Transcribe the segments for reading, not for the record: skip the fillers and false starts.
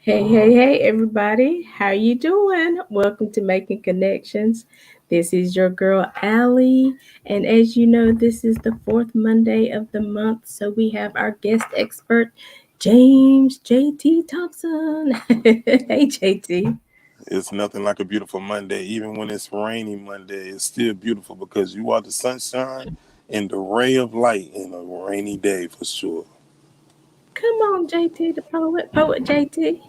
Hey, everybody. How you doing? Welcome to Making Connections. This is your girl, Allie. And as you know, this is the fourth Monday of the month. So we have our guest expert, James JT Thompson. Hey, JT. It's nothing like a beautiful Monday. Even when it's rainy Monday, it's still beautiful because you are the sunshine and the ray of light in a rainy day for sure. Come on, JT, the poet JT.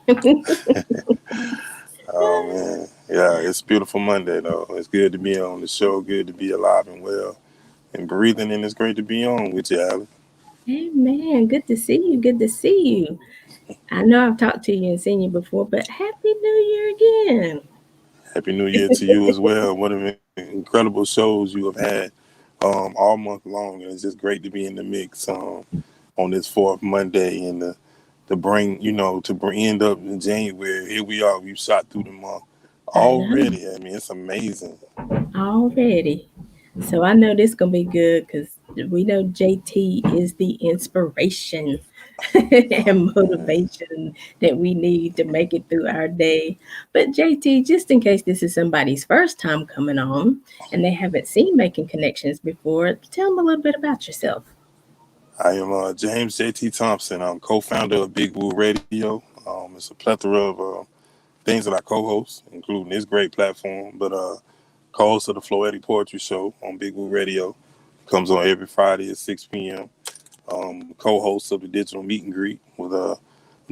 Oh man, yeah, it's beautiful Monday though. It's good to be on the show. Good to be alive and well and breathing, and it's great to be on with you, Allie. Hey, man. Good to see you. Good to see you. I know I've talked to you and seen you before, but Happy New Year again. Happy New Year to you as well. One of the incredible shows you have had all month long, and it's just great to be in the mix on this fourth Monday and to bring end up in January. Here we are. We've shot through the month I know already. I mean, it's amazing. already. So I know this gonna be good because we know JT is the inspiration and Man. motivation that we need to make it through our day. But JT, just in case this is somebody's first time coming on and they haven't seen Making Connections before, tell them a little bit about yourself. I am James J.T. Thompson. I'm co-founder of Big Woo Radio. It's a plethora of things that I co-host, including this great platform, but co-host of the Floetic Poetry Show on Big Woo Radio. Comes on every Friday at 6 p.m. Co-host of the Digital Meet and Greet with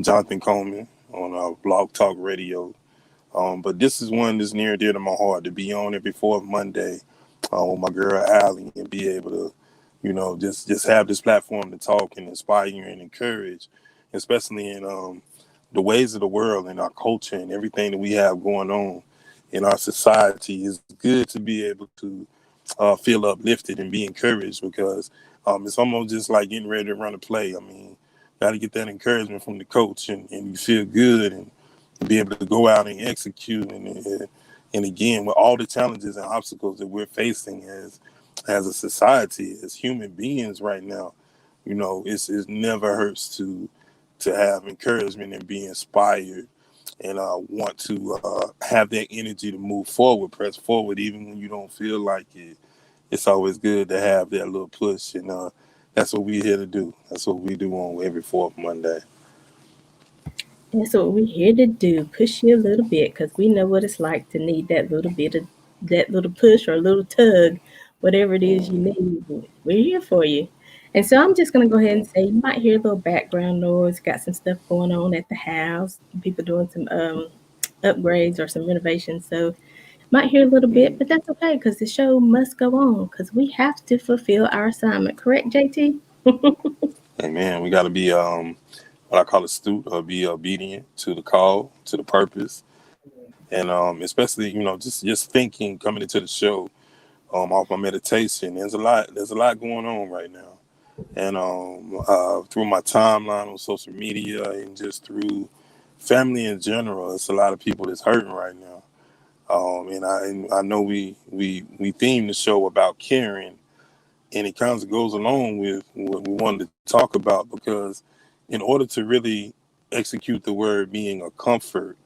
Jonathan Coleman on Blog Talk Radio. But this is one that's near and dear to my heart to be on every fourth Monday with my girl Allie and be able to, just have this platform to talk and inspire and encourage, especially in the ways of the world and our culture and everything that we have going on in our society. It's good to be able to feel uplifted and be encouraged because it's almost just like getting ready to run a play. I mean, got to get that encouragement from the coach and you feel good and be able to go out and execute and again with all the challenges and obstacles that we're facing as a society as human beings right now, it never hurts to have encouragement and be inspired and want to have that energy to move forward, press forward, even when you don't feel like it. It's always good to have that little push, and that's what we're here to do. That's what we do on every fourth Monday. That's what we're here to do, push you a little bit because we know what it's like to need that little bit of that little push or a little tug, whatever it is you Mm-hmm. need. We're here for you. And so I'm just going to go ahead and say you might hear a little background noise, got some stuff going on at the house, people doing some upgrades or some renovations. So might hear a little bit, but that's okay because the show must go on because we have to fulfill our assignment. Correct, JT? And man, we got to be what I call astute or be obedient to the call, to the purpose, and especially just thinking coming into the show off my meditation. There's a lot going on right now, and through my timeline on social media and just through family in general, it's a lot of people that's hurting right now. And I know we theme the show about caring, and it kind of goes along with what we wanted to talk about because in order to really execute the word being a comfort,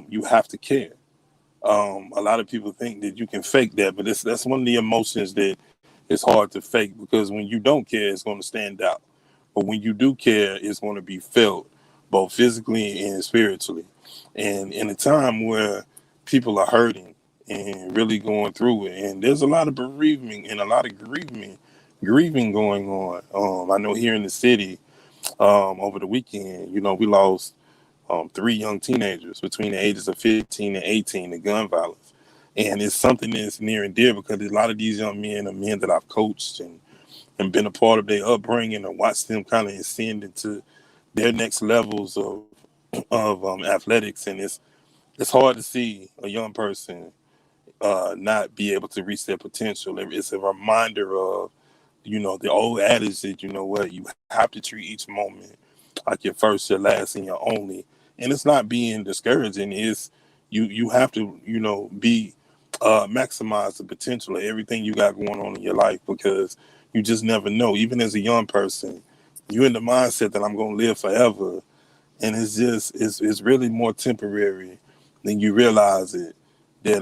you have to care. A lot of people think that you can fake that, but that's one of the emotions that is hard to fake because when you don't care, it's going to stand out. But when you do care, it's going to be felt both physically and spiritually. And in a time where people are hurting and really going through it, and there's a lot of bereavement and a lot of grieving going on. I know here in the city over the weekend, we lost three young teenagers between the ages of 15 and 18 to gun violence. And it's something that's near and dear because a lot of these young men are men that I've coached and been a part of their upbringing and watched them kind of ascend into their next levels of athletics. And it's hard to see a young person not be able to reach their potential. It's a reminder of the old adage that you have to treat each moment like your first, your last, and your only. And it's not being discouraging. It's you have to be maximize the potential of everything you got going on in your life because you just never know. Even as a young person, you're in the mindset that I'm going to live forever. and it's really more temporary than you realize it. That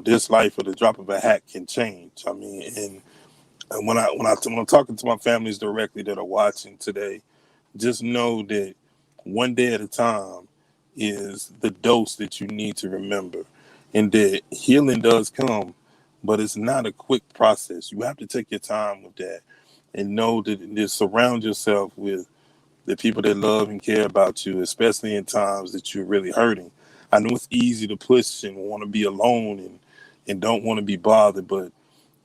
this life at the drop of a hat can change. I mean, and when I'm talking to my families directly that are watching today, just know that one day at a time is the dose that you need to remember, and that healing does come, but it's not a quick process. You have to take your time with that, and know that just surround yourself with the people that love and care about you, especially in times that you're really hurting. I know it's easy to push and want to be alone and don't want to be bothered, but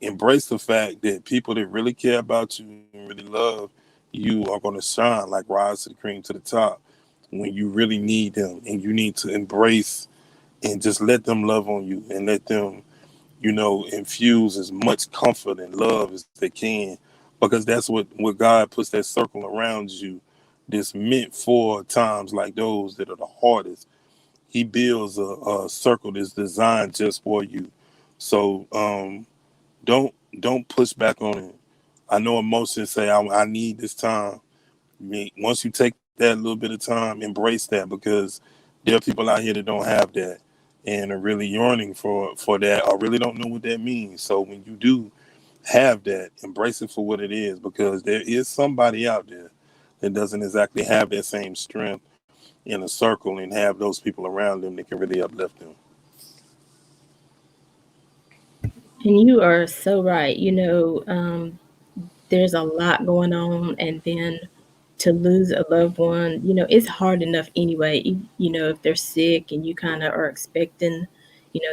embrace the fact that people that really care about you and really love you are going to shine like rise to the cream to the top when you really need them, and you need to embrace and just let them love on you and let them infuse as much comfort and love as they can, because that's what God puts that circle around you that's meant for times like those that are the hardest. He builds a circle that's designed just for you. So don't push back on it. I know emotions say I need this time. I mean, once you take that little bit of time, embrace that, because there are people out here that don't have that and are really yearning for that, or really don't know what that means. So when you do have that, embrace it for what it is, because there is somebody out there that doesn't exactly have that same strength in a circle and have those people around them that can really uplift them. And you are so right. There's a lot going on, and then to lose a loved one, it's hard enough anyway. If they're sick and you kind of are expecting,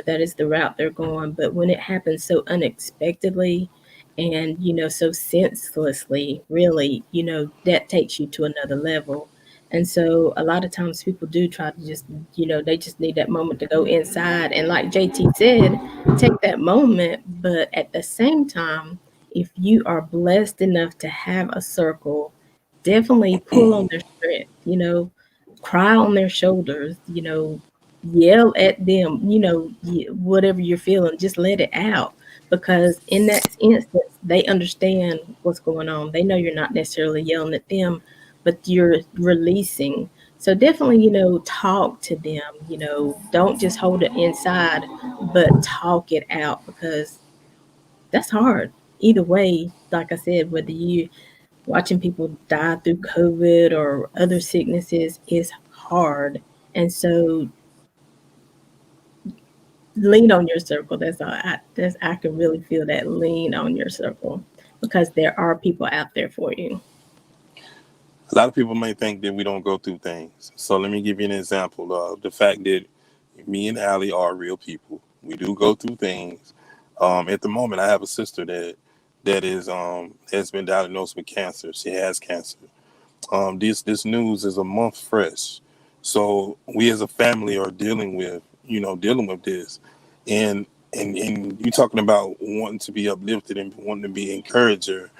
that is the route they're going. But when it happens so unexpectedly and, so senselessly, really, that takes you to another level. And so a lot of times people do try to just, they just need that moment to go inside. And like JT said, take that moment. But at the same time, if you are blessed enough to have a circle, definitely pull on their strength, cry on their shoulders, yell at them, whatever you're feeling, just let it out. Because in that instance, they understand what's going on. They know you're not necessarily yelling at them, but you're releasing. So definitely, talk to them, don't just hold it inside, but talk it out, because that's hard. Either way, like I said, whether you watching people die through COVID or other sicknesses is hard. And so lean on your circle. That's all. I can really feel that, lean on your circle, because there are people out there for you. A lot of people may think that we don't go through things. So let me give you an example of the fact that me and Allie are real people. We do go through things. At the moment, I have a sister that has been diagnosed with cancer. She has cancer. This news is a month fresh, so we as a family are dealing with this, and and you talking about wanting to be uplifted and wanting to be encourager.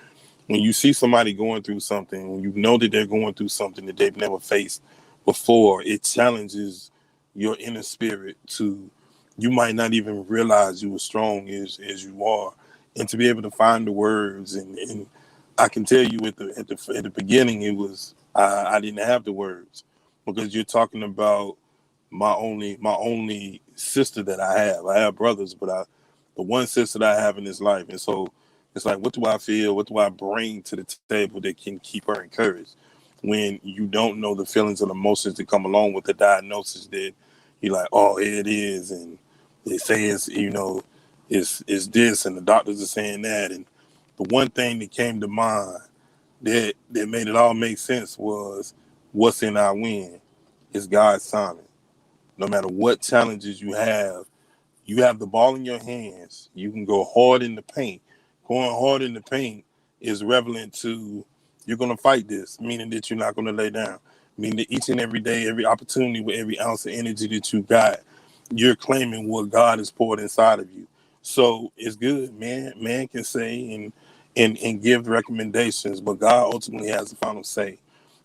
When you see somebody going through something, when you know that they're going through something that they've never faced before, it challenges your inner spirit to, you might not even realize you as strong as you are, and to be able to find the words. And I can tell you at the beginning, it was I didn't have the words, because you're talking about my only sister that I have. I have brothers, but the one sister that I have in this life. And so it's like, what do I feel? What do I bring to the table that can keep her encouraged when you don't know the feelings and emotions that come along with the diagnosis, that you're like, oh, here it is, and they say it's this, and the doctors are saying that. And the one thing that came to mind that made it all make sense was, what's in our wind is God's timing. No matter what challenges you have the ball in your hands. You can go hard in the paint. Going hard in the paint is relevant to, you're going to fight this, meaning that you're not going to lay down. Meaning that each and every day, every opportunity, with every ounce of energy that you got, you're claiming what God has poured inside of you. So it's good, man. Man can say and give recommendations, but God ultimately has the final say.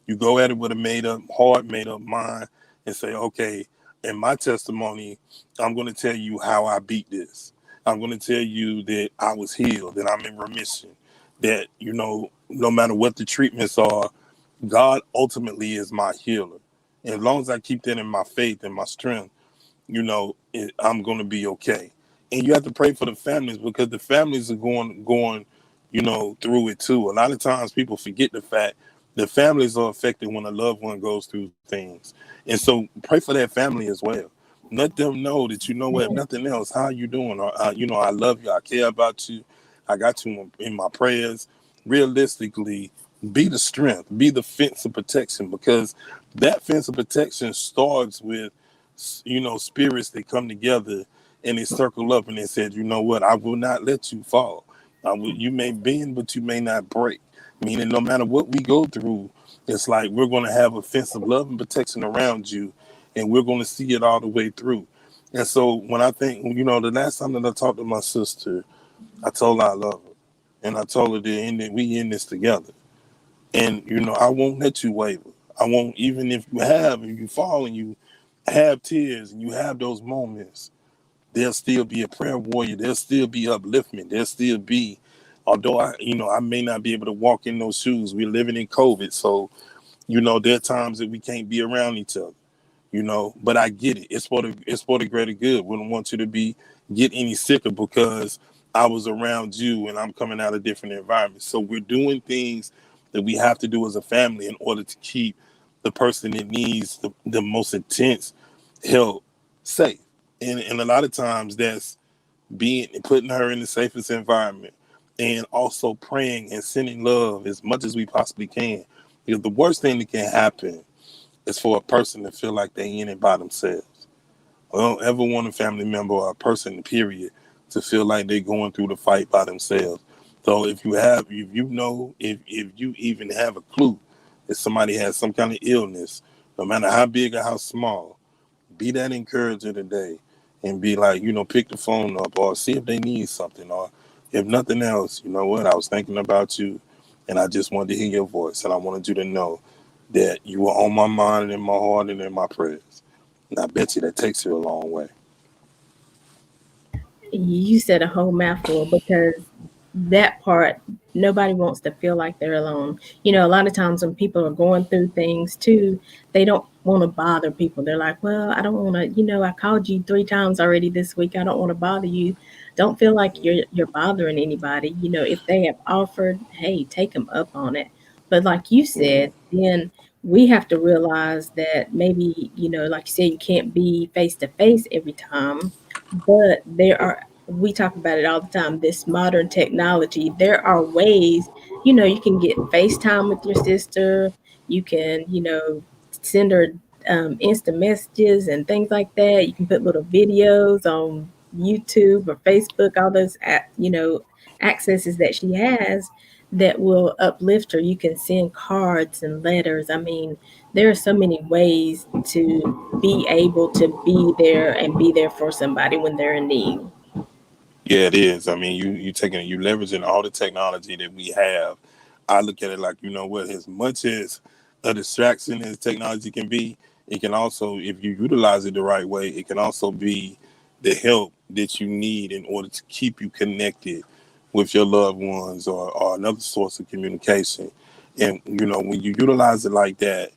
You go at it with a made up heart, made up mind, and say, okay, in my testimony, I'm going to tell you how I beat this. I'm going to tell you that I was healed, that I'm in remission, that, no matter what the treatments are, God ultimately is my healer. And as long as I keep that in my faith and my strength, I'm going to be okay. And you have to pray for the families because the families are going, through it too. A lot of times people forget the fact the families are affected when a loved one goes through things. And so pray for that family as well. Let them know that, if nothing else, how you doing? Or, I love you. I care about you. I got you in my prayers. Realistically, be the strength, be the fence of protection, because that fence of protection starts with, spirits that come together and they circle up and they said, you know what, I will not let you fall. You may bend, but you may not break. Meaning, no matter what we go through, it's like we're going to have a fence of love and protection around you, and we're going to see it all the way through. And so, when I think, the last time that I talked to my sister, I told her I love her, and I told her that we in this together. And I won't let you waver. I won't, even if you fall and you have tears and you have those moments, there'll still be a prayer warrior. There'll still be upliftment. There'll still be, although I may not be able to walk in those shoes. We're living in COVID, so there are times that we can't be around each other. But I get it. It's for the greater good. Wouldn't want you to get any sicker because I was around you and I'm coming out of different environments. So we're doing things that we have to do as a family in order to keep the person that needs the most intense help safe. And a lot of times that's putting her in the safest environment, and also praying and sending love as much as we possibly can. Because the worst thing that can happen is for a person to feel like they in it by themselves. I don't ever want a family member or a person, period, to feel like they're going through the fight by themselves. So if you even have a clue that somebody has some kind of illness, no matter how big or how small, be that encourager today and be like, pick the phone up or see if they need something. Or if nothing else, you know what? I was thinking about you and I just wanted to hear your voice. And I wanted you to know that you were on my mind and in my heart and in my prayers. And I bet you that takes you a long way. You said a whole mouthful because that part, nobody wants to feel like they're alone. A lot of times when people are going through things too, they don't want to bother people. They're like, well, I don't want to, I called you 3 times already this week. I don't want to bother you. Don't feel like you're bothering anybody. If they have offered, hey, take them up on it. But like you said, then we have to realize that maybe, like you said, you can't be face to face every time, but we talk about it all the time, this modern technology. There are ways, you can get FaceTime with your sister. You can, send her instant messages and things like that. You can put little videos on YouTube or Facebook, all those, accesses that she has that will uplift her. You can send cards and letters. I mean, there are so many ways to be able to be there for somebody when they're in need. Yeah, it is. I mean, you leveraging all the technology that we have. I look at it like, as much as a distraction as technology can be, it can also, if you utilize it the right way, it can also be the help that you need in order to keep you connected with your loved ones, or another source of communication. And when you utilize it like that,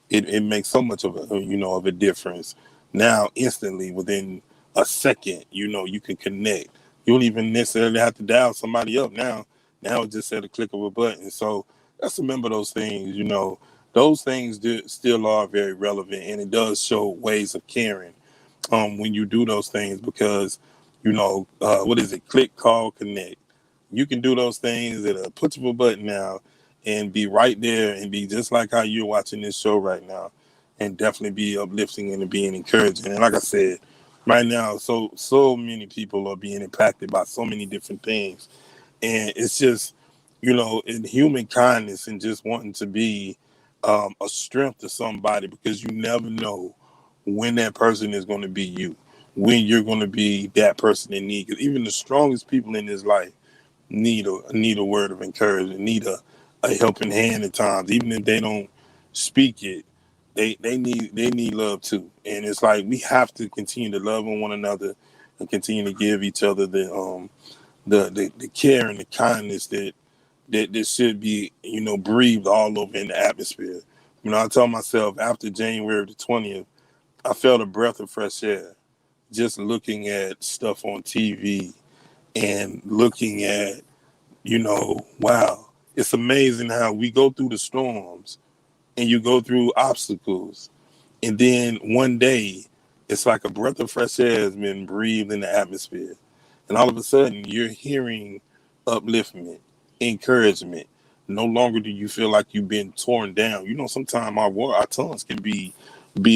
it makes so much of a difference. Now, instantly, within a second, you can connect. You don't even necessarily have to dial somebody up now. Now it's just at a click of a button. So let's remember those things. Those things still are very relevant, and it does show ways of caring when you do those things, because what is it? Click, call, connect. You can do those things at a push of a button now, and be right there and be just like how you're watching this show right now, and definitely be uplifting and being encouraging. And like I said, right now, so many people are being impacted by so many different things, and it's just in human kindness and just wanting to be a strength to somebody, because you never know when that person is going to be you, when you're going to be that person in need. Because even the strongest people in this life need a word of encouragement, need a helping hand at times, even if they don't speak it. They need love too, and it's like we have to continue to love on one another and continue to give each other the care and the kindness that should be breathed all over in the atmosphere. I told myself after January the 20th, I felt a breath of fresh air just looking at stuff on TV and looking at, wow, it's amazing how we go through the storms and you go through obstacles. And then one day, it's like a breath of fresh air has been breathed in the atmosphere. And all of a sudden, you're hearing upliftment, encouragement. No longer do you feel like you've been torn down. Sometimes our tongues can be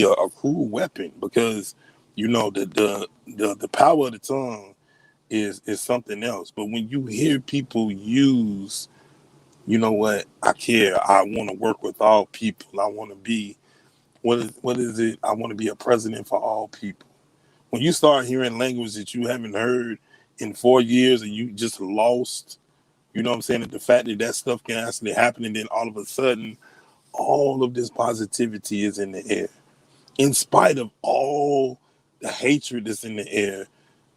a cruel weapon because the power of the tongue is something else. But when you hear people use, I care. I want to work with all people. I want to be what is it? I want to be a president for all people. When you start hearing language that you haven't heard in 4 years and you just lost, you know what I'm saying? That the fact that that stuff can actually happen, and then all of a sudden, all of this positivity is in the air. In spite of all the hatred that's in the air,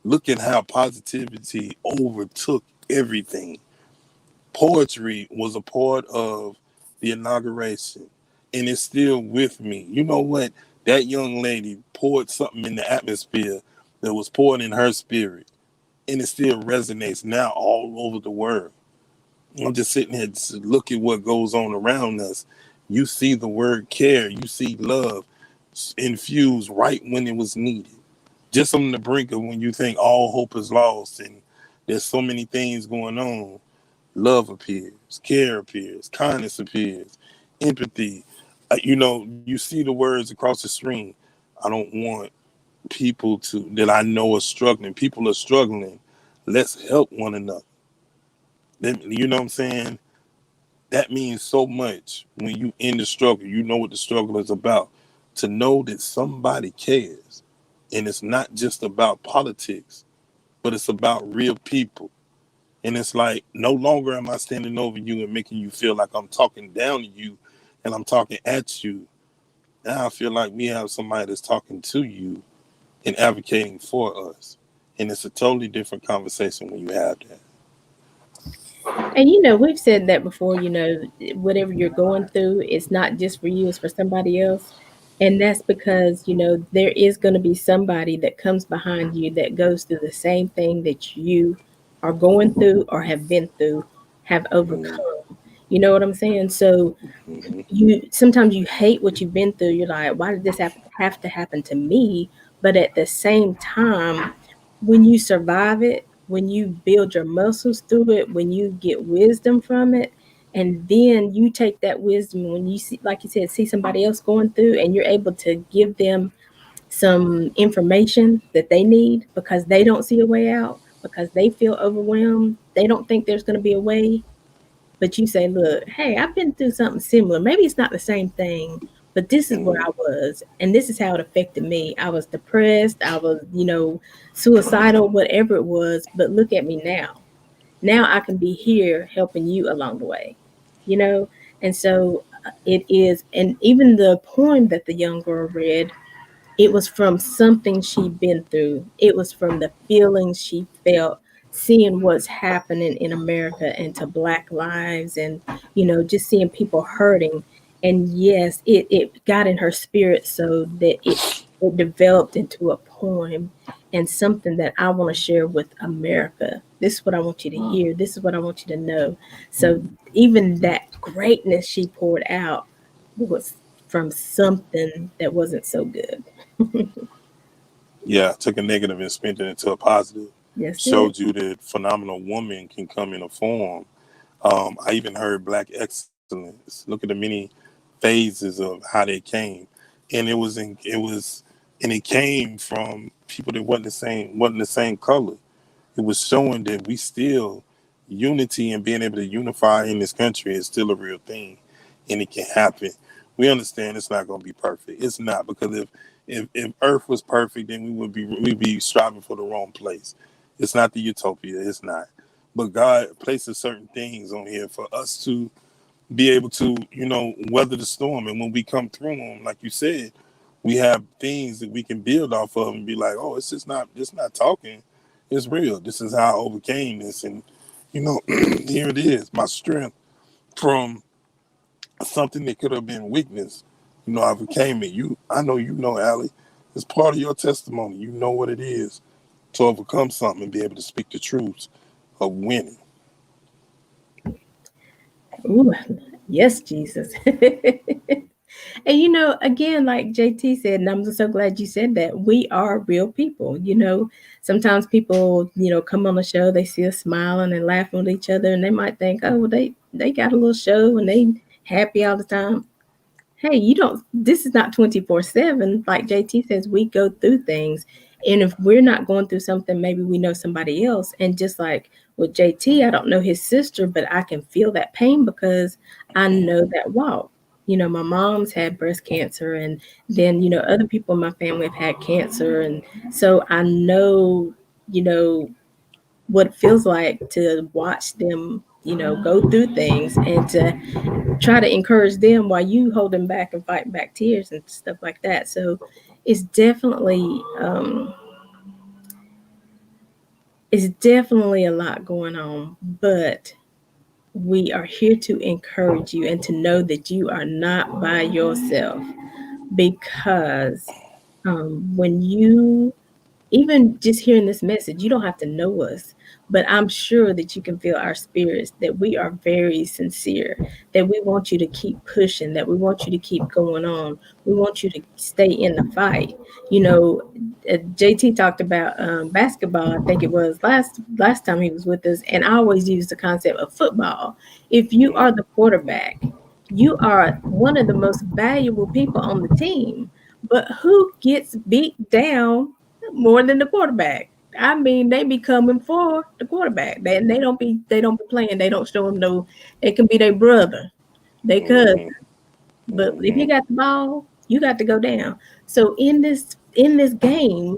look at how positivity overtook everything. Poetry was a part of the inauguration, and it's still with me. You know what? That young lady poured something in the atmosphere that was poured in her spirit, and it still resonates now all over the world. I'm just sitting here, just look at what goes on around us. You see the word care, you see love infused right when it was needed. Just on the brink of when you think all hope is lost and there's so many things going on, love appears, care appears, kindness appears, empathy. You see the words across the screen. I don't want people that I know are struggling. People are struggling. Let's help one another. You know what I'm saying? That means so much when you in the struggle. You know what the struggle is about. To know that somebody cares. And it's not just about politics, but it's about real people. And it's like no longer am I standing over you and making you feel like I'm talking down to you and I'm talking at you. Now I feel like we have somebody that's talking to you and advocating for us. And it's a totally different conversation when you have that. And we've said that before, whatever you're going through, it's not just for you, it's for somebody else. And that's because, there is going to be somebody that comes behind you that goes through the same thing that you are going through or have been through, have Mm-hmm. overcome. You know what I'm saying? So Mm-hmm. you sometimes you hate what you've been through. You're like, why did this have to happen to me? But at the same time, when you survive it, when you build your muscles through it, when you get wisdom from it, and then you take that wisdom when you see, like you said, see somebody else going through, and you're able to give them some information that they need because they don't see a way out, because they feel overwhelmed, they don't think there's going to be a way, but you say, look, hey, I've been through something similar. Maybe it's not the same thing, but this is where Mm-hmm. I was, and this is how it affected me. I was depressed, I was, suicidal, whatever it was, but look at me now. Now I can be here helping you along the way, you know? And so it is, and even the poem that the young girl read, it was from something she'd been through. It was from the feelings she felt seeing what's happening in America and to Black lives, and, just seeing people hurting. And yes, it got in her spirit so that it developed into a poem and something that I want to share with America. This is what I want you to hear. This is what I want you to know. So even that greatness she poured out was from something that wasn't so good. Yeah, took a negative and spent it into a positive. That's it. Showed you that phenomenal woman can come in a form. I even heard black excellence. Look at the many phases of how they came, and it came from people that wasn't the same color. It was showing that we still unity and being able to unify in this country is still a real thing, and it can happen. We understand it's not going to be perfect. It's not, because if Earth was perfect, then we'd be striving for the wrong place. It's not the utopia. It's not. But God places certain things on here for us to be able to, weather the storm. And when we come through them, like you said, we have things that we can build off of and be like, oh, it's not talking. It's real. This is how I overcame this. And, here it is, my strength from something that could have been weakness, I overcame it. I know Allie. It's part of your testimony. You know what it is to overcome something and be able to speak the truth of winning. Ooh, yes, Jesus. And again, like JT said, and I'm so glad you said that, we are real people. Sometimes people, come on the show, they see us smiling and laughing with each other, and they might think, oh, well, they got a little show and they happy all the time. Hey, you don't, this is not 24/7. Like JT says, we go through things. And if we're not going through something, maybe we know somebody else. And just like with JT, I don't know his sister, but I can feel that pain because I know that walk. My mom's had breast cancer, and then, other people in my family have had cancer. And so I know, you know, what it feels like to watch them, go through things and to try to encourage them while you holding back and fighting back tears and stuff like that. So it's definitely it's definitely a lot going on, but we are here to encourage you and to know that you are not by yourself, because when you, even just hearing this message, you don't have to know us, but I'm sure that you can feel our spirits, that we are very sincere, that we want you to keep pushing, that we want you to keep going on. We want you to stay in the fight. JT talked about basketball. I think it was last time he was with us, and I always use the concept of football. If you are the quarterback, you are one of the most valuable people on the team. But who gets beat down more than the quarterback? I mean, they be coming for the quarterback. They don't be playing. They don't show them no. It can be their brother, they cousin. Hmm. But if you Hmm. got the ball, you got to go down. So in this game,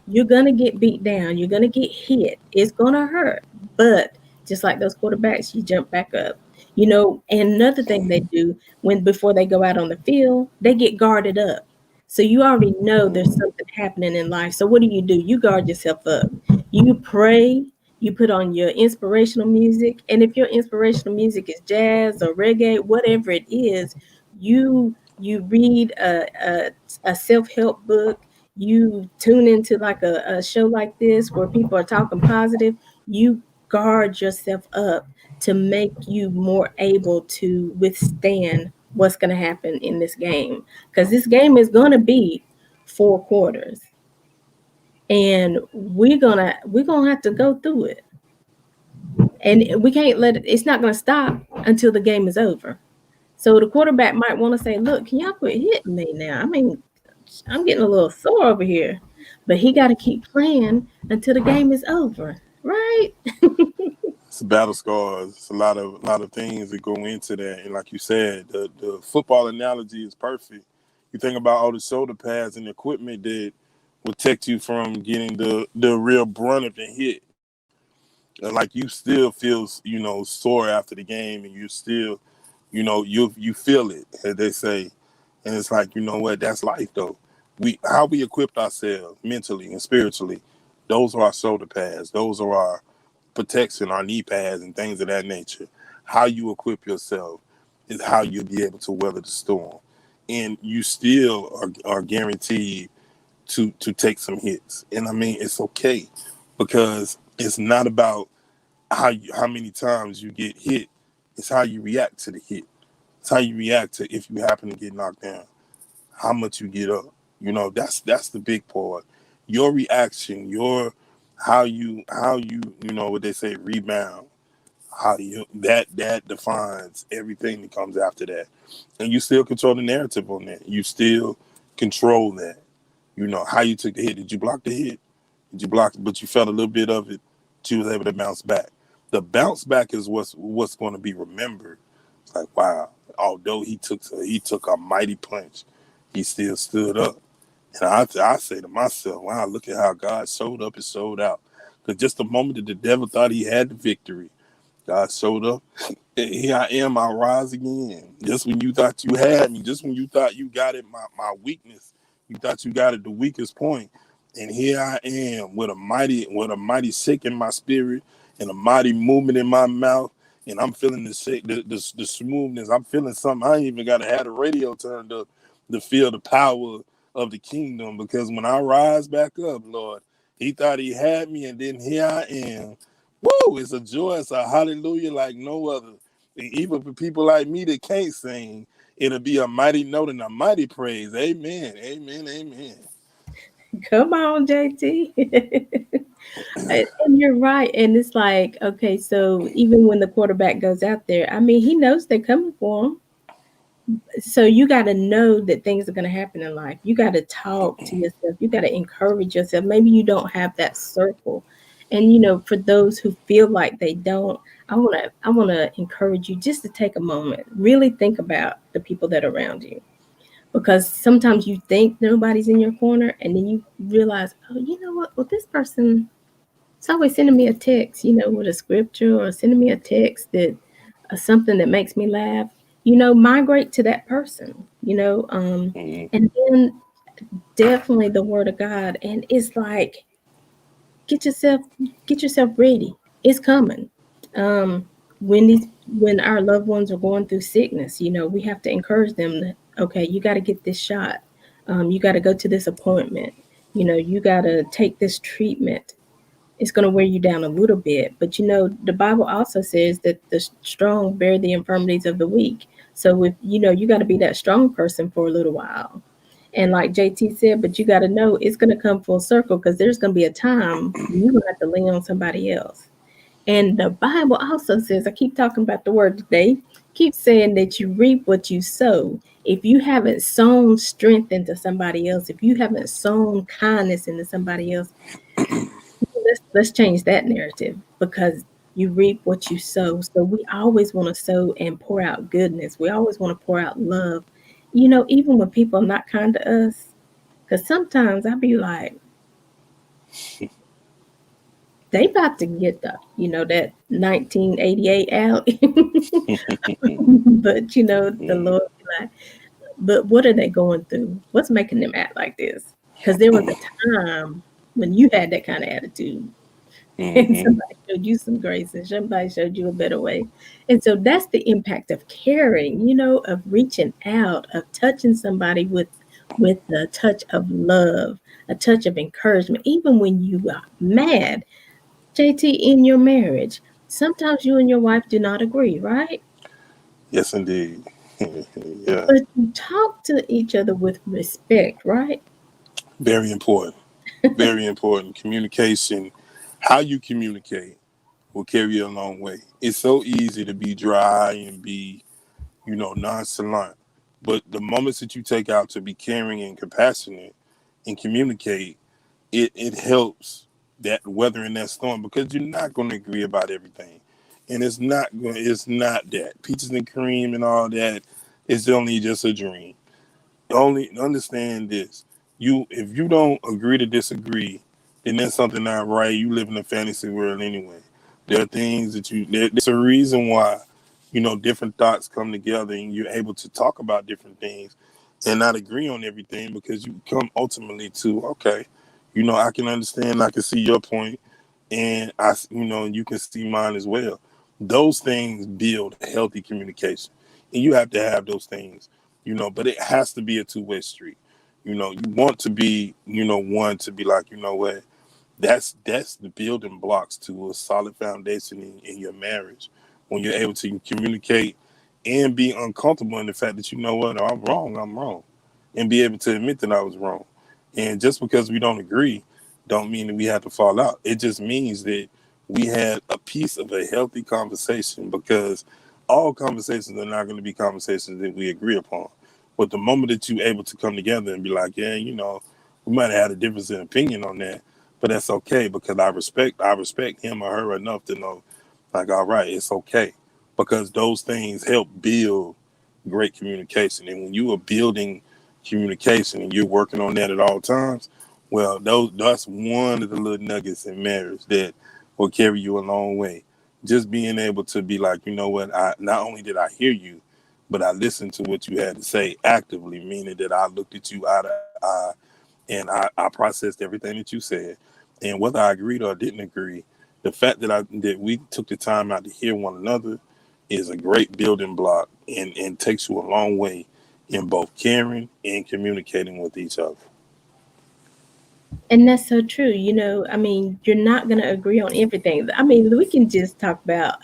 you're gonna get beat down. You're gonna get hit. It's gonna hurt. But just like those quarterbacks, you jump back up. And another thing they do when before they go out on the field, they get guarded up. So you already know there's something happening in life. So what do? You guard yourself up. You pray, you put on your inspirational music. And if your inspirational music is jazz or reggae, whatever it is, you read a self-help book, you tune into like a show like this where people are talking positive, you guard yourself up to make you more able to withstand what's going to happen in this game, because this game is going to be 4 quarters, and we're gonna have to go through it, and we can't let it, it's not going to stop until the game is over. So the quarterback might want to say, look, can y'all quit hitting me now? I mean, I'm getting a little sore over here. But he got to keep playing until the game is over, right? It's battle scars. It's a lot of things that go into that. And like you said, the football analogy is perfect. You think about all the shoulder pads and equipment that will protect you from getting the real brunt of the hit. And like you still feel, sore after the game, and you still, you feel it, as they say. And it's like, what? That's life, though. How we equipped ourselves mentally and spiritually. Those are our shoulder pads. Those are our protection, our knee pads, and things of that nature. How you equip yourself is how you'll be able to weather the storm, and you still are guaranteed to take some hits. And I mean, it's okay, because it's not about how many times you get hit. It's how you react to the hit. It's how you react to if you happen to get knocked down. How much you get up. That's the big part. Your reaction, your what they say, rebound. How you that defines everything that comes after that. And you still control the narrative on that. You still control that. How you took the hit. Did you block the hit? Did you block it? But you felt a little bit of it. She was able to bounce back. The bounce back is what's going to be remembered. It's like, wow. Although he took a mighty punch, he still stood up. And I say to myself, wow, look at how God showed up and showed out. Because just the moment that the devil thought he had the victory, God showed up. Here I am, I rise again. Just when you thought you had me, just when you thought you got it, my weakness, you thought you got it the weakest point. And here I am with a mighty shake in my spirit and a mighty movement in my mouth. and I'm feeling the shake, the smoothness. I'm feeling something. I ain't even got to have the radio turned up to feel the power of the kingdom. Because when I rise back up, Lord, He thought He had me, and then here I am. Woo! It's a joy. It's a hallelujah like no other. And even for people like me that can't sing, it'll be a mighty note and a mighty praise. Amen. Amen. Amen. Come on, JT. And you're right. And it's like, okay, so even when the quarterback goes out there, I mean, he knows they're coming for him. So you got to know that things are going to happen in life. You got to talk to yourself. You got to encourage yourself. Maybe you don't have that circle. And for those who feel like they don't, I want to encourage you just to take a moment, really think about the people that are around you. Because sometimes you think nobody's in your corner and then you realize, oh, you know what? Well, this person is always sending me a text, with a scripture or sending me a text that something that makes me laugh. Migrate to that person, Mhm. and then definitely the word of God. And it's like, get yourself get yourself ready. It's coming. Um, when our loved ones are going through sickness, we have to encourage them that, okay, you got to get this shot. You got to go to this appointment. You got to take this treatment. It's going to wear you down a little bit. But the Bible also says that the strong bear the infirmities of the weak. So if you got to be that strong person for a little while. And like JT said, but you got to know it's going to come full circle because there's going to be a time when you're going to have to lean on somebody else. And the Bible also says, I keep talking about the word today, keep saying that you reap what you sow. If you haven't sown strength into somebody else, if you haven't sown kindness into somebody else, let's change that narrative because you reap what you sow. So we always want to sow and pour out goodness. We always want to pour out love. Even when people are not kind to us, because sometimes I be like, they about to get that 1988 out. But the Mhm. Lord be like, but what are they going through? What's making them act like this? Because there was a time when you had that kind of attitude. And Mhm. somebody showed you some grace and somebody showed you a better way. And so that's the impact of caring, of reaching out, of touching somebody with a touch of love, a touch of encouragement, even when you are mad. JT, in your marriage, sometimes you and your wife do not agree, right? Yes, indeed. Yeah, But you talk to each other with respect, right? very important. Very important. Communication, how you communicate will carry you a long way. It's so easy to be dry and be, nonchalant. But the moments that you take out to be caring and compassionate and communicate, it helps that weathering that storm because you're not going to agree about everything. And it's not that. Peaches and cream and all that is only just a dream. Only understand this. If you don't agree to disagree, then there's something not right. You live in a fantasy world anyway. There are things there's a reason why, different thoughts come together and you're able to talk about different things and not agree on everything because you come ultimately to, okay, I can understand, I can see your point, and you can see mine as well. Those things build healthy communication, and you have to have those things, but it has to be a two-way street. You want to be, one to be like, what, that's the building blocks to a solid foundation in your marriage. When you're able to communicate and be uncomfortable in the fact that, what, I'm wrong, and be able to admit that I was wrong. And just because we don't agree don't mean that we have to fall out. It just means that we had a piece of a healthy conversation, because all conversations are not going to be conversations that we agree upon. But the moment that you're able to come together and be like, yeah, we might have had a difference in opinion on that, but that's okay because I respect him or her enough to know, like, all right, it's okay, because those things help build great communication. And when you are building communication and you're working on that at all times, well, that's one of the little nuggets in marriage that will carry you a long way. Just being able to be like, what, I not only did I hear you, but I listened to what you had to say actively, meaning that I looked at you eye to eye and I processed everything that you said. And whether I agreed or didn't agree, the fact that we took the time out to hear one another is a great building block and takes you a long way in both caring and communicating with each other. And that's so true. I mean, you're not going to agree on everything. I mean, we can just talk about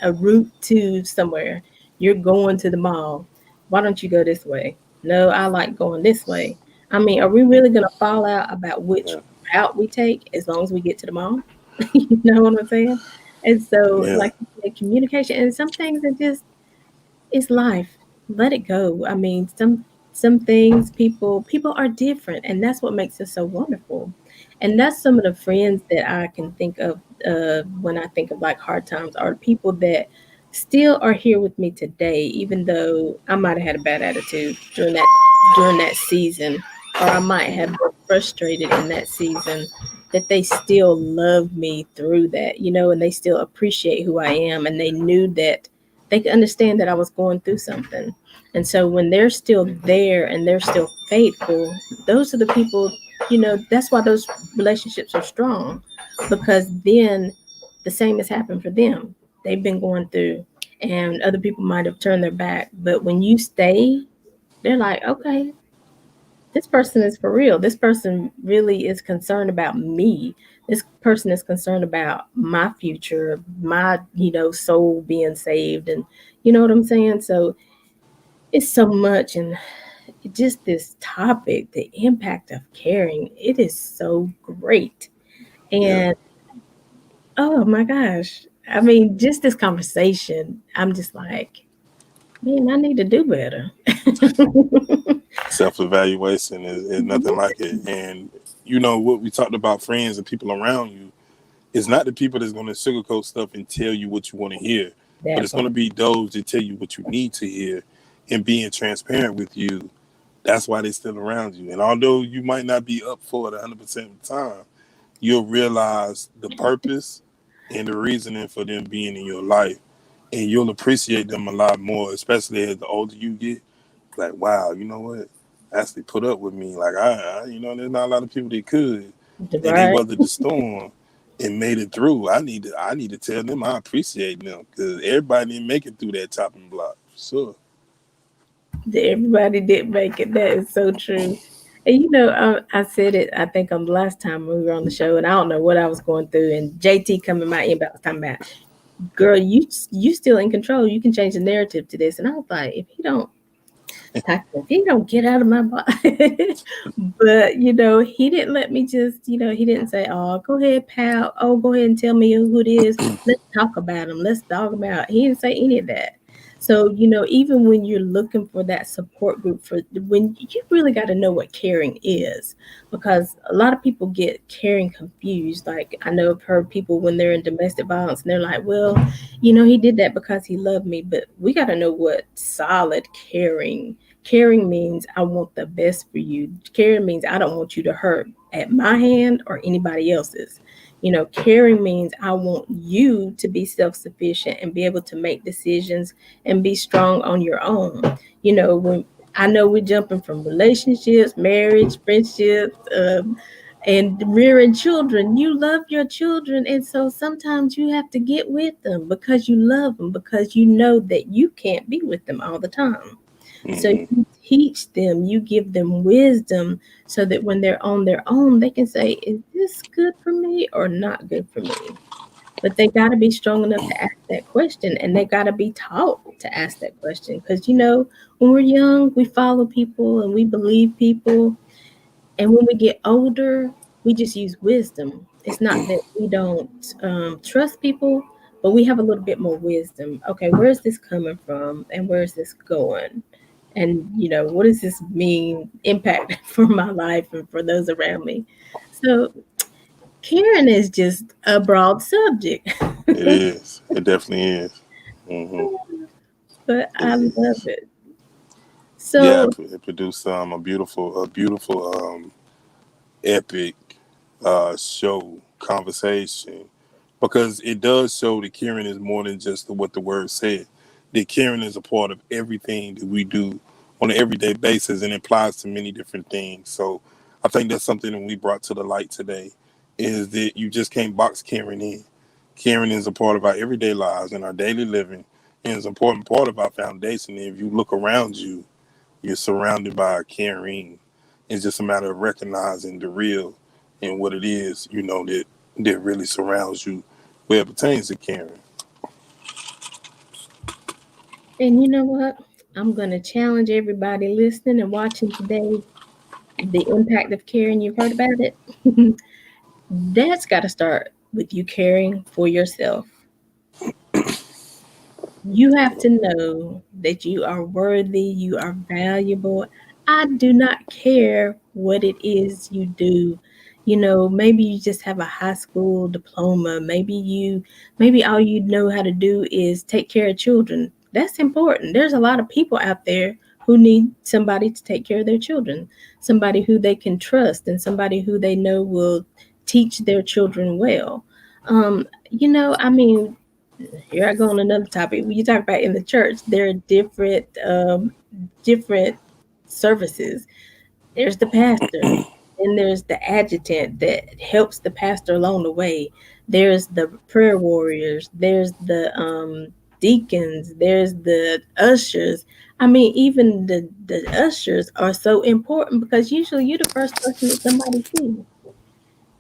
a route to somewhere. You're going to the mall. Why don't you go this way? No, I like going this way. I mean, are we really going to fall out about which Yeah, route we take as long as we get to the mall? You know what I'm saying? And so, yeah, like you said, communication and some things are just it's life. Let it go. I mean, some things people are different, and that's what makes it so wonderful. And that's some of the friends that I can think of when I think of like hard times are people that still are here with me today, even though I might have had a bad attitude during that season, or I might have mhm, been frustrated in that season. That they still love me through that, and they still appreciate who I am, and they knew that they could understand that I was going through something. And so when they're still there and they're still faithful, those are the people, that's why those relationships are strong because then the same has happened for them. They've been going through and other people might have turned their back. But when you stay, they're like, okay, this person is for real. This person really is concerned about me. This person is concerned about my future, my, soul being saved. And you know what I'm saying? So it's so much. And just this topic, the impact of caring, it is so great. yeah. And oh my gosh. I mean, just this conversation, I'm just like, man, I need to do better. Self evaluation is nothing like it. And you know what we talked about friends and people around you. It's not the people that's going to sugarcoat stuff and tell you what you want to hear, but That it's going part. to be those that tell you what you need to hear and being transparent with you. That's why they're still around you. And although you might not be up for it 100% of the time, you'll realize the purpose and the reasoning for them being in your life. And you'll appreciate them a lot more, especially as the older you get. Like, wow, you know what? Actually put up with me. Like, there's not a lot of people that could, and they Right. weathered the storm and made it through. I need to tell them I appreciate them because everybody didn't make it through that chopping block. Sure. Everybody did make it. That is so true. And I said it. I think on the last time we were on the show, and I don't know what I was going through. And JT coming my inbox talking about, "Girl, you still in control. You can change the narrative to this." And I was like, if he don't get out of my body, but he didn't let me just, he didn't say, "Oh, go ahead, pal. Oh, go ahead and tell me who it is. Let's talk about him. Let's talk about." He didn't say any of that. So even when you're looking for that support group, for when you really got to know what caring is, because a lot of people get caring confused. Like I know I've heard people when they're in domestic violence, and they're like, "Well, he did that because he loved me." But we got to know what solid caring means. I want the best for you. Caring means I don't want you to hurt at my hand or anybody else's. Caring means I want you to be self-sufficient and be able to make decisions and be strong on your own. When I know we're jumping from relationships, marriage, friendships, and rearing children. You love your children, and so sometimes you have to get with them because you love them, because you know that you can't be with them all the time. So Hmm. you teach them, you give them wisdom so that when they're on their own, they can say, is this good for me or not good for me? But they got to be strong enough to ask that question, and they got to be taught to ask that question. Because, when we're young, we follow people and we believe people. And when we get older, we just use wisdom. It's not that we don't trust people, but we have a little bit more wisdom. Okay, where's this coming from and where's this going? And what does this mean impact for my life and for those around me? So Karen is just a broad subject, It is. It definitely is. Hmm. but It I love is. it. Yeah, So it produced a beautiful, epic show conversation because it does show that caring is more than just what the word said. That caring is a part of everything that we do on an everyday basis and it applies to many different things. So I think that's something that we brought to the light today is that you just can't box caring in. Caring is a part of our everyday lives and our daily living. And it's an important part of our foundation. And if you look around you, you're surrounded by caring. It's just a matter of recognizing the real and what it is, that really surrounds you where it pertains to caring. And you know what? I'm going to challenge everybody listening and watching today the impact of caring. You've heard about it. That's got to start with you caring for yourself. You have to know that you are worthy, you are valuable. I do not care what it is you do. Maybe you just have a high school diploma. Maybe all you know how to do is take care of children. That's important. There's a lot of people out there who need somebody to take care of their children, somebody who they can trust, and somebody who they know will teach their children well. I mean, here I go on another topic. When you talk about in the church, there are different services. There's the pastor, and there's the adjutant that helps the pastor along the way. There's the prayer warriors. There's the deacons. There's the ushers. I mean, even the ushers are so important because usually you're the first person that somebody sees.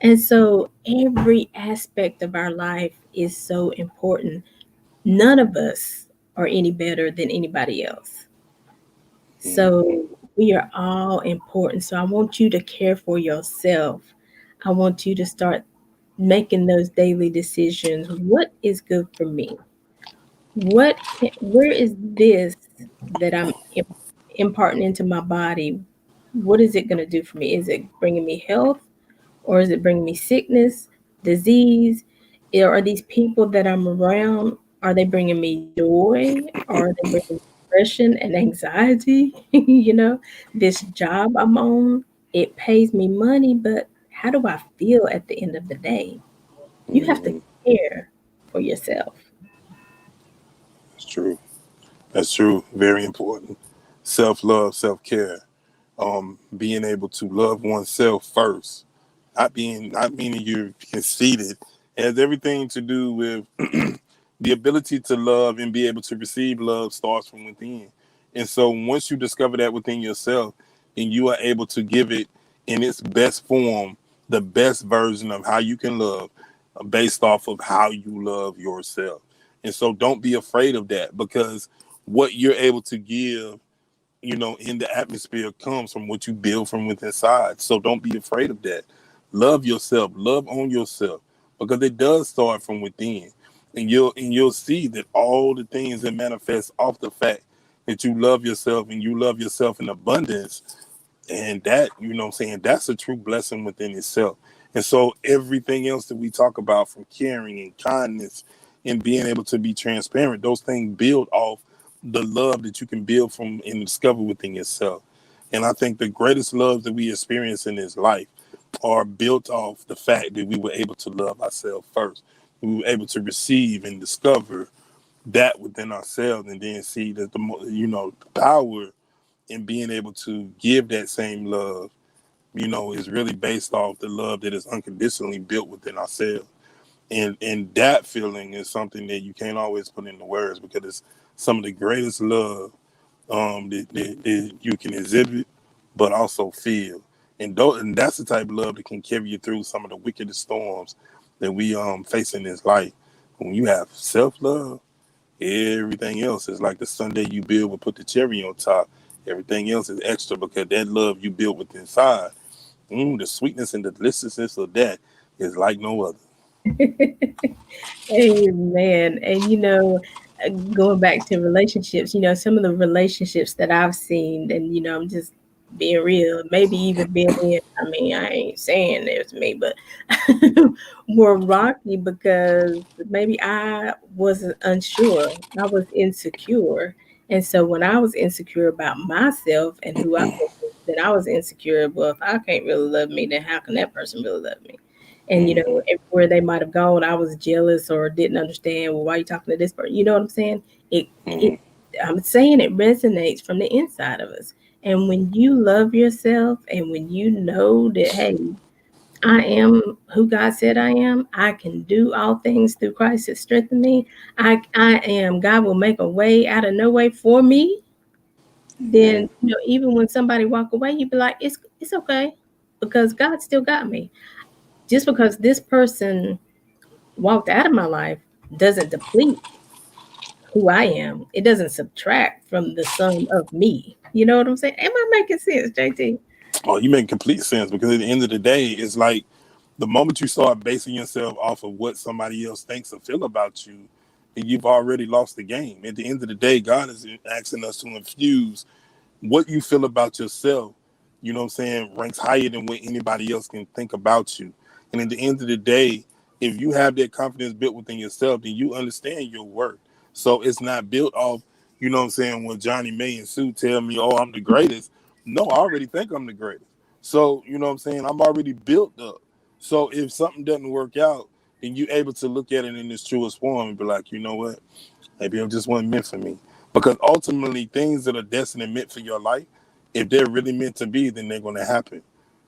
And so every aspect of our life is so important. None of us are any better than anybody else. Mhm. So we are all important. So I want you to care for yourself. I want you to start making those daily decisions. What is good for me? Where is this that I'm imparting into my body? What is it going to do for me? Is it bringing me health? Or is it bringing me sickness, disease? Are these people that I'm around, are they bringing me joy? Or are they bringing me depression and anxiety? This job I'm on, it pays me money, but how do I feel at the end of the day? You have to Mhm. care for yourself. That's true. That's true. Very important. Self love, self care. Being able to love oneself first, not meaning you're conceited. It has everything to do with the ability to love and be able to receive love starts from within. And so once you discover that within yourself, and you are able to give it in its best form, the best version of how you can love, based off of how you love yourself. And so don't be afraid of that, because what you're able to give, in the atmosphere comes from what you build from within inside. So don't be afraid of that. Love yourself, love on yourself, because it does start from within. And you'll see that all the things that manifest off the fact that you love yourself and you love yourself in abundance, and that, what I'm saying, that's a true blessing within itself. And so everything else that we talk about, from caring and kindness and being able to be transparent, those things build off the love that you can build from and discover within yourself. And I think the greatest love that we experience in this life are built off the fact that we were able to love ourselves first. We were able to receive and discover that within ourselves, and then see that the power in being able to give that same love, is really based off the love that is unconditionally built within ourselves. And that feeling is something that you can't always put into words, because it's some of the greatest love that you can exhibit, but also feel. And that's the type of love that can carry you through some of the wickedest storms that we face in this life. When you have self love, everything else is like the sundae you build will put the cherry on top. Everything else is extra, because that love you built within inside, the sweetness and the deliciousness of that is like no other. Amen. And going back to relationships, some of the relationships that I've seen, and I'm just being real, maybe even being in, I mean, I ain't saying it's me, but were rocky because maybe I wasn't unsure. I was insecure. And so when I was insecure about myself and who I was, then I was insecure. Well, if I can't really love me, then how can that person really love me? And Hmm. everywhere they might have gone, I was jealous or didn't understand. Well, why are you talking to this person? You know what I'm saying? It Hmm. I'm saying it resonates from the inside of us. And when you love yourself and when you know that, hey, I am who God said I am. I can do all things through Christ that strengthen me. I am. God will make a way out of no way for me. Then Amen. even when somebody walk away, you be like, it's okay, because God still got me. Just because this person walked out of my life doesn't deplete who I am. It doesn't subtract from the sum of me. You know what I'm saying? Am I making sense, JT? Oh, you make complete sense because at the end of the day, it's like the moment you start basing yourself off of what somebody else thinks or feel about you, then you've already lost the game. At the end of the day, God is asking us to infuse what you feel about yourself, you know what I'm saying, ranks higher than what anybody else can think about you. And at the end of the day, if you have that confidence built within yourself, then you understand your worth. So it's not built off, you know what I'm saying, when Johnny May and Sue tell me, oh, I'm the greatest. No, I already think I'm the greatest. So, you know what I'm saying, I'm already built up. So if something doesn't work out, then you're able to look at it in its truest form and be like, you know what? Maybe it just wasn't meant for me. Because ultimately, things that are destined and meant for your life, if they're really meant to be, then they're going to happen.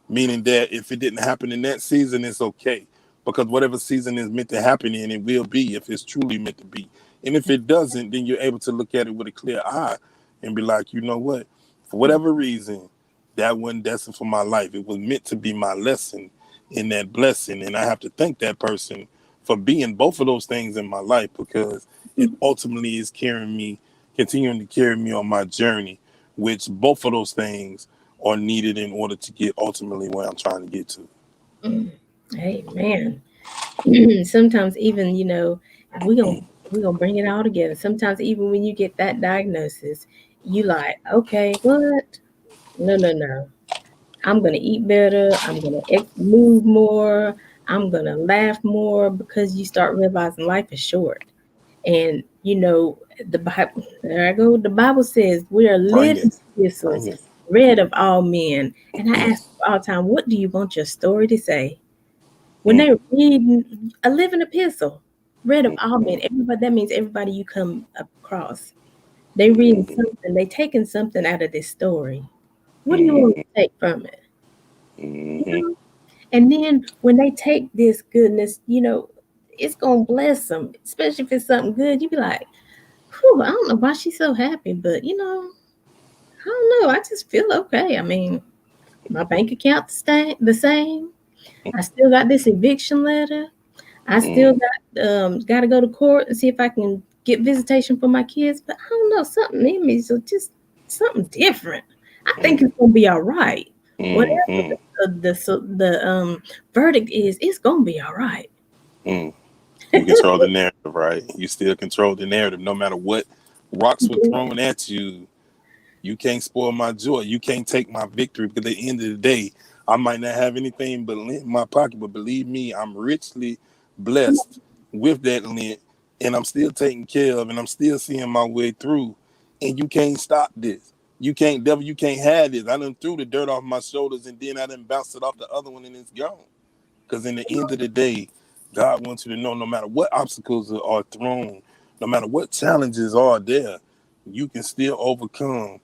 Meaning that if it didn't happen in that season, it's okay. Because whatever season is meant to happen in, it will be if it's truly meant to be. And if it doesn't, then you're able to look at it with a clear eye and be like, you know what? For whatever reason, that wasn't destined for my life. It was meant to be my lesson in that blessing. And I have to thank that person for being both of those things in my life because it ultimately is carrying me, continuing to carry me on my journey, which both of those things are needed in order to get ultimately where I'm trying to get to. Mm. Amen. Sometimes even we're gonna bring it all together. Sometimes even when you get that diagnosis, you like, okay, what? No, no, no. I'm gonna eat better. I'm gonna move more. I'm gonna laugh more, because you start realizing life is short. And the Bible. There I go. The Bible says we are Bring living it. Bring epistles, it. read of all men. And I ask all the time, what do you want your story to say? When Mm, they read a living epistle, read of mm, all men, mm, everybody, that means everybody you come across. They reading mm, something, they taking something out of this story. What do you want mm, to take from it? You mm, know? And then when they take this goodness, it's gonna bless them, especially if it's something good. You be like, whew, I don't know why she's so happy, but I don't know. I just feel okay. I mean, my bank account stay the same. I still got this eviction letter. I still mm, got to go to court and see if I can get visitation for my kids. But I don't know, something in me, so just something different. I think it's gonna be all right. mm, Whatever mm, the verdict is, it's gonna be all right. mm. You control the narrative, right? You still control the narrative, no matter what rocks were thrown at you. You can't spoil my joy. You can't take my victory because at the end of the day, I might not have anything but lint in my pocket, but believe me, I'm richly blessed with that lint, and I'm still taken care of, and I'm still seeing my way through. And you can't stop this. You can't, devil. You can't have this. I done threw the dirt off my shoulders, and then I done bounced it off the other one, and it's gone. Because in the end of the day, God wants you to know no matter what obstacles are thrown, no matter what challenges are there, you can still overcome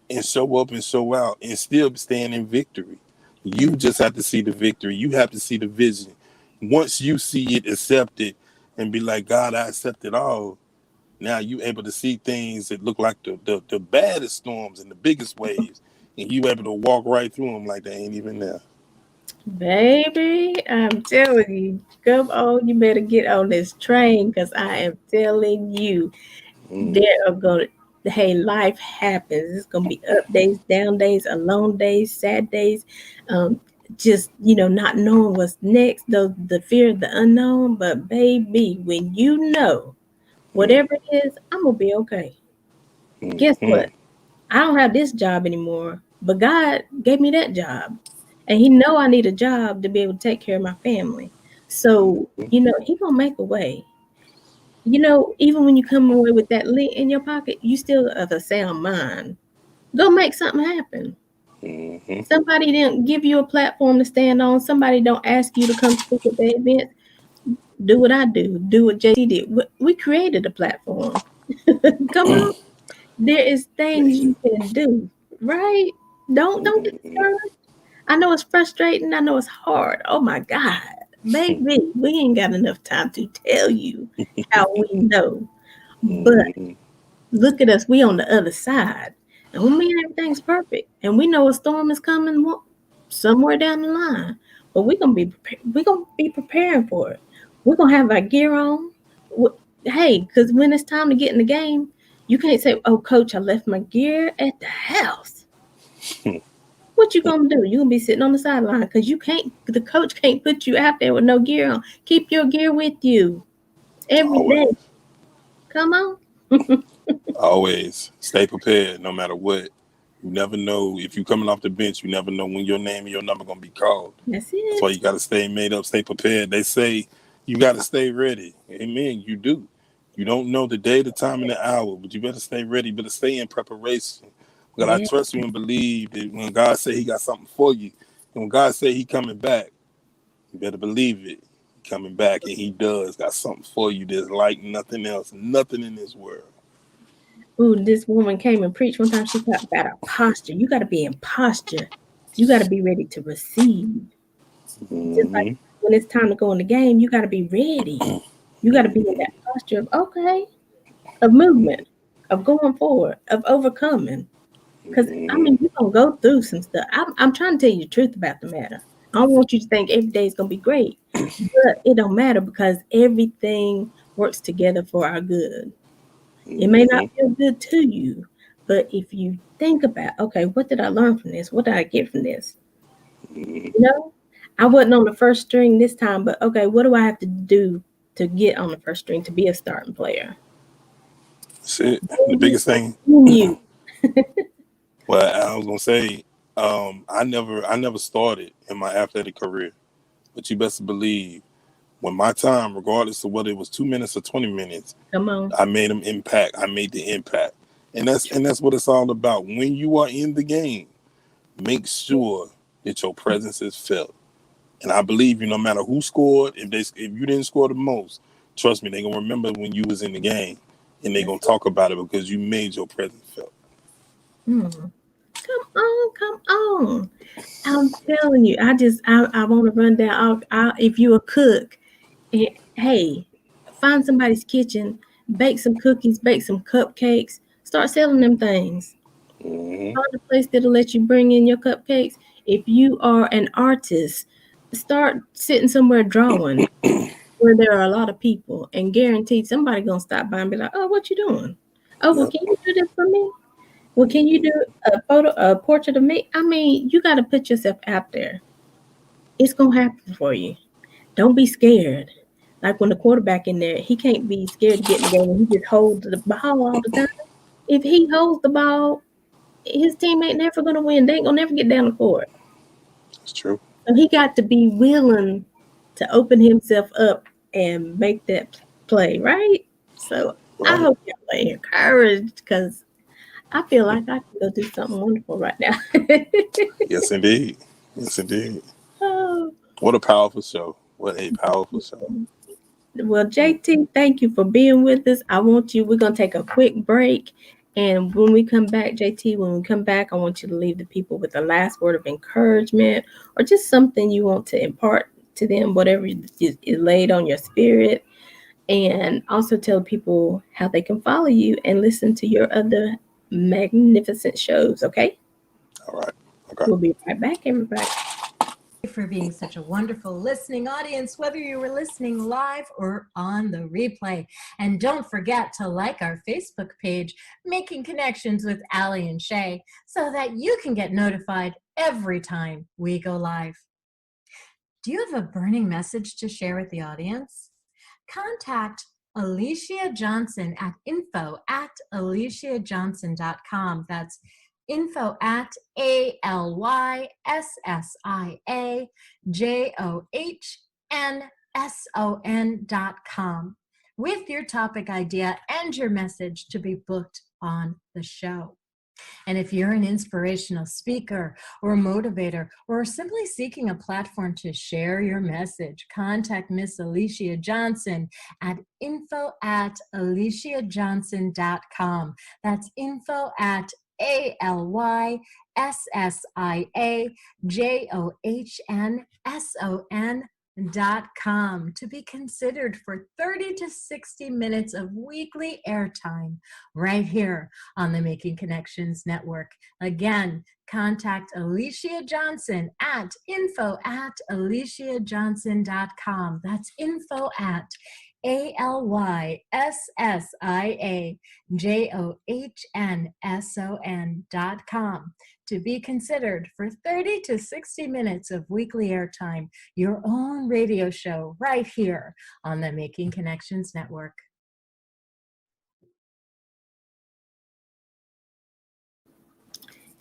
and show up and show out and still stand in victory. You just have to see the victory. You have to see the vision. Once you see it, accept it, and be like, God, I accept it all. Now you able to see things that look like the baddest storms and the biggest waves, and you able to walk right through them like they ain't even there. Baby, I'm telling you, come on, you better get on this train, because I am telling you, Mm, there are gonna hey, life happens. It's gonna be up days, down days, alone days, sad days, just not knowing what's next, the fear of the unknown. But baby, when mm, whatever it is, I'm gonna be okay. mm, Guess what? mm, I don't have this job anymore, but God gave me that job. And he know I need a job to be able to take care of my family. So, he gonna make a way. Even when you come away with that lint in your pocket, you still have a sound mind. Go make something happen. mm, mm, Somebody didn't give you a platform to stand on. Somebody don't ask you to come speak at the event. Do what I do. Do what JT did. We created a platform. Come on. There is things you can do, right? Don't get mm, discouraged. I know it's frustrating. I know it's hard. Oh my God, baby, we ain't got enough time to tell you how we know. But Mhm. look at us. We on the other side. And we mean everything's perfect. And we know a storm is coming somewhere down the line. But we're gonna be preparing for it. We're gonna have our gear on. Hey, because when it's time to get in the game, you can't say, "Oh, coach, I left my gear at the house." What you gonna do? You gonna be sitting on the sideline because you can't. The coach can't put you out there with no gear on. Keep your gear with you every day. Always, Come on. always stay prepared no matter what. You never know if you coming off the bench. You never know when your name and your number gonna be called. That's That's why it. you got to stay made up, stay prepared. They say you got to stay ready. Amen. You do. You don't know the day, the time, and the hour, but you better stay ready. You better stay in preparation. God, I Yeah. trust you and believe that when God say He got something for you, and when God say He coming back, you better believe it. He coming back, and He does got something for you that's like nothing else, nothing in this world. Ooh, this woman came and preached one time. She talked about our posture. You got to be in posture. You got to be ready to receive. Just like Mm-hmm. when it's time to go in the game, you got to be ready. You got to be in Mm-hmm. that posture of okay, of movement, of going forward, of overcoming. Because I Mm-hmm. mean, you're gonna go through some stuff. I'm trying to tell you the truth about the matter. I don't want you to think every day is gonna be great, but it don't matter because everything works together for our good. It may not Mm-hmm. feel good to you, but if you think about, okay, what did I learn from this? What did I get from this? Mm-hmm. You know, I wasn't on the first string this time, but okay, what do I have to do to get on the first string to be a starting player? That's it. The Maybe biggest thing. in you. Well, I was gonna say, I never started in my athletic career, but you best believe when my time, regardless of whether it was 2 minutes or 20 minutes, Come on. I made them impact. I made the impact, and that's what it's all about. When you are in the game, make sure that your presence is felt. And I believe you, no matter who scored, if you didn't score the most, trust me, they gonna remember when you was in the game, and they That's gonna talk about it because you made your presence felt. it. Come on, come on. I'm telling you, I want to run down. If you're a cook, hey, find somebody's kitchen, bake some cookies, bake some cupcakes, start selling them things. Hmm. Find a place that'll let you bring in your cupcakes. If you are an artist, start sitting somewhere drawing where there are a lot of people, and guaranteed somebody gonna stop by and be like, "Oh, what you doing? Oh, well, Yep. can you do this for me? Well, can you do a portrait of me?" I mean, you got to put yourself out there. It's gonna happen for you. Don't be scared. Like when the quarterback in there, he can't be scared to get in the game and he just holds the ball all the time. If he holds the ball, his team ain't never gonna win. They ain't gonna never get down the court. It's true. So he got to be willing to open himself up and make that play, right? So I Right. hope y'all are encouraged because I feel like I can go do something wonderful right now. Yes, indeed. Yes, indeed. Oh, What a powerful show. What a powerful show. well, Mm. JT, thank you for being with us. We're going to take a quick break. And when we come back, JT, when we come back, I want you to leave the people with a last word of encouragement or just something you want to impart to them, whatever is laid on your spirit. And also tell people how they can follow you and listen to your other magnificent shows. Okay. All right. Okay. We'll be right back, everybody. For being such a wonderful listening audience, whether you were listening live or on the replay. And don't forget to like our Facebook page, Making Connections with Allie and Shay, so that you can get notified every time we go live. Do you have a burning message to share with the audience? Contact Alicia Johnson at info@aliciajohnson.com. That's info@ALYSSIAJOHNSON.com with your topic idea and your message to be booked on the show. And if you're an inspirational speaker or a motivator or simply seeking a platform to share your message, contact Miss Alicia Johnson at info@aliciajohnson.com. That's ALYSSIAJOHNSON.com to be considered for 30 to 60 minutes of weekly airtime right here on the Making Connections Network. Again, contact Alicia Johnson at info@aliciajohnson.com. That's info@ALYSSIAJOHNSON.com to be considered for 30 to 60 minutes of weekly airtime, your own radio show right here on the Making Connections Network.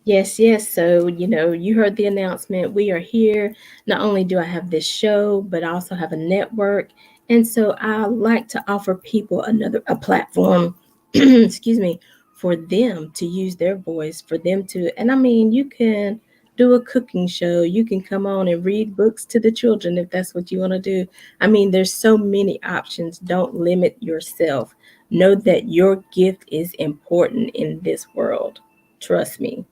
Yes, yes. So, you heard the announcement. We are here. Not only do I have this show, but I also have a network. And so I like to offer people a platform, excuse me, for them to use their voice, for them to, and I mean, you can do a cooking show. You can come on and read books to the children if that's what you want to do. I mean, there's so many options. Don't limit yourself. Know that your gift is important in this world. Trust me.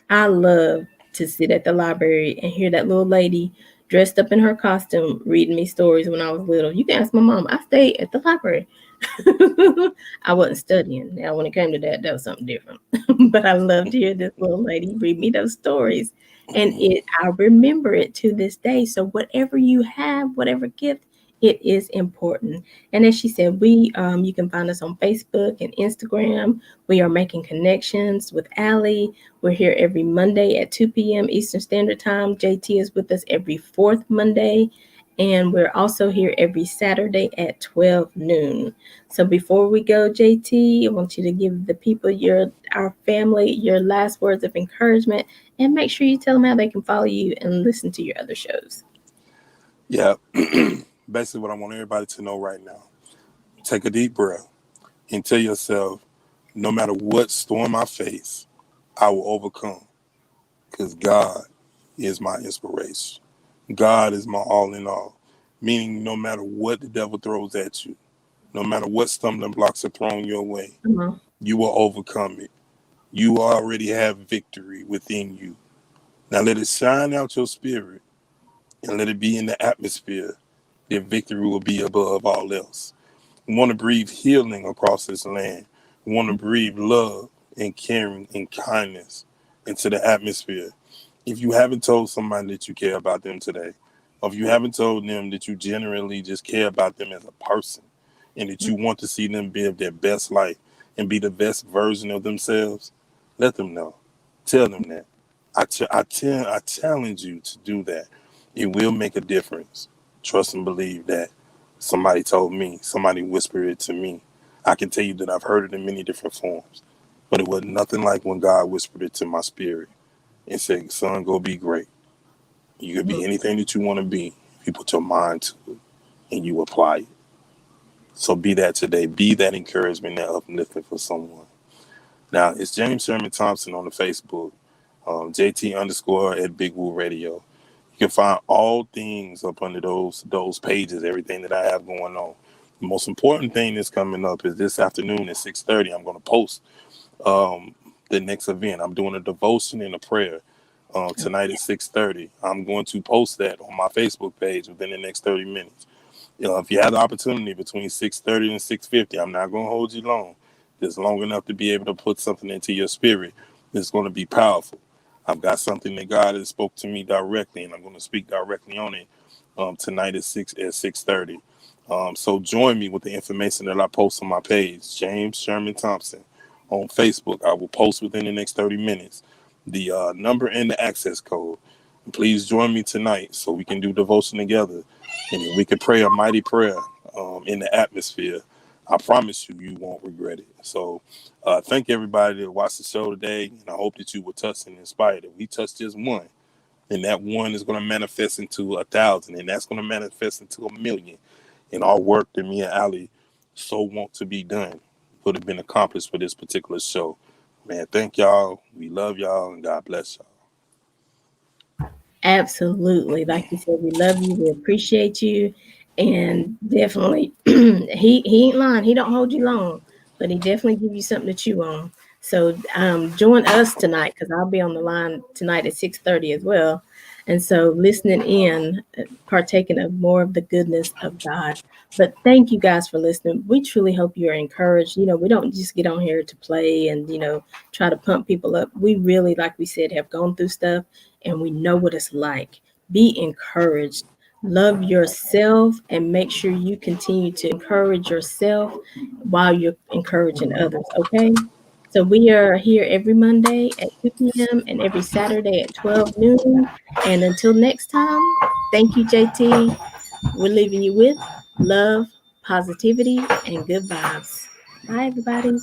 I love to sit at the library and hear that little lady dressed up in her costume reading me stories when I was little. You can ask my mom. I stayed at the library. I wasn't studying. Now, when it came to that, that was something different. But I loved to hear this little lady read me those stories. And I remember it to this day. So whatever you have, whatever gift, it is important. And as she said, you can find us on Facebook and Instagram. We are making connections with Allie. We're here every Monday at 2 p.m. Eastern Standard Time. JT is with us every fourth Monday. And we're also here every Saturday at 12 noon. So before we go, JT, I want you to give the people, our family, your last words of encouragement, and make sure you tell them how they can follow you and listen to your other shows. Yeah. Basically what I want everybody to know right now. Take a deep breath and tell yourself, no matter what storm I face, I will overcome, because God is my inspiration. God is my all in all. Meaning no matter what the devil throws at you, no matter what stumbling blocks are thrown your way, you will overcome it. You already have victory within you. Now let it shine out your spirit and let it be in the atmosphere. That victory will be above all else. We want to breathe healing across this land. We want to breathe love and caring and kindness into the atmosphere. If you haven't told somebody that you care about them today, or if you haven't told them that you genuinely just care about them as a person and that you want to see them live their best life and be the best version of themselves, let them know. Tell them that. I challenge you to do that. It will make a difference. Trust and believe that. Somebody told me, somebody whispered it to me. I can tell you that I've heard it in many different forms, but it was nothing like when God whispered it to my spirit and said, son, go be great. You can be anything that you want to be if you put your mind to it and you apply it. So be that today. Be that encouragement, that uplifting for someone. Now, it's James Sherman Thompson on the Facebook, JT _ at Big Woo Radio. You can find all things up under those pages, everything that I have going on. The most important thing that's coming up is this afternoon at 6:30. I'm going to post the next event. I'm doing a devotion and a prayer tonight at 6:30. I'm going to post that on my Facebook page within the next 30 minutes. If you have the opportunity between 6:30 and 6:50, I'm not going to hold you long. Just long enough to be able to put something into your spirit that's going to be powerful. I've got something that God has spoke to me directly, and I'm going to speak directly on it tonight at 6:30. So join me with the information that I post on my page, James Sherman Thompson, on Facebook. I will post within the next 30 minutes the number and the access code. And please join me tonight so we can do devotion together, and we can pray a mighty prayer in the atmosphere. I promise you, you won't regret it. So thank everybody that watched the show today, and I hope that you were touched and inspired. If we touch just one, and that one is going to manifest into 1,000, and that's going to manifest into 1,000,000. And our work that me and Allie so want to be done would have been accomplished for this particular show. Man, thank y'all. We love y'all, and God bless y'all. Absolutely. Like you said, we love you. We appreciate you. And definitely, he ain't lying. He don't hold you long, but he definitely give you something to chew on. So join us tonight because I'll be on the line tonight at 6:30 as well. And so listening in, partaking of more of the goodness of God. But thank you guys for listening. We truly hope you're encouraged. You know, we don't just get on here to play and, you know, try to pump people up. We really, like we said, have gone through stuff and we know what it's like. Be encouraged. Love yourself and make sure you continue to encourage yourself while you're encouraging others. Okay. So we are here every Monday at 2 p.m. and every Saturday at 12 noon. And until next time, thank you, JT. We're leaving you with love, positivity, and good vibes. Bye, everybody.